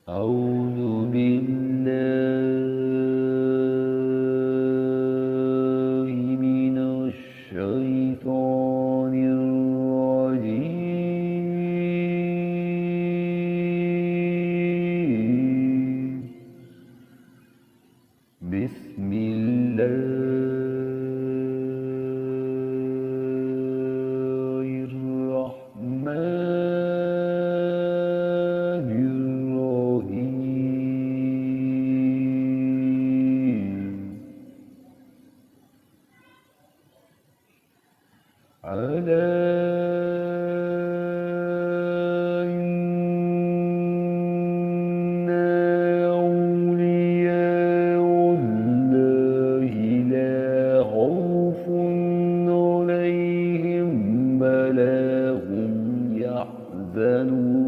أعوذ بالله من الشيطان الرجيم. بسم الله الرحمن الرحيم. ألا إن أولياء الله لا خوف عليهم ولا هم يحزنون।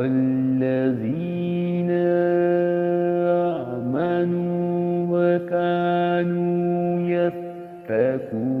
الذين آمنوا وكانوا يتقون।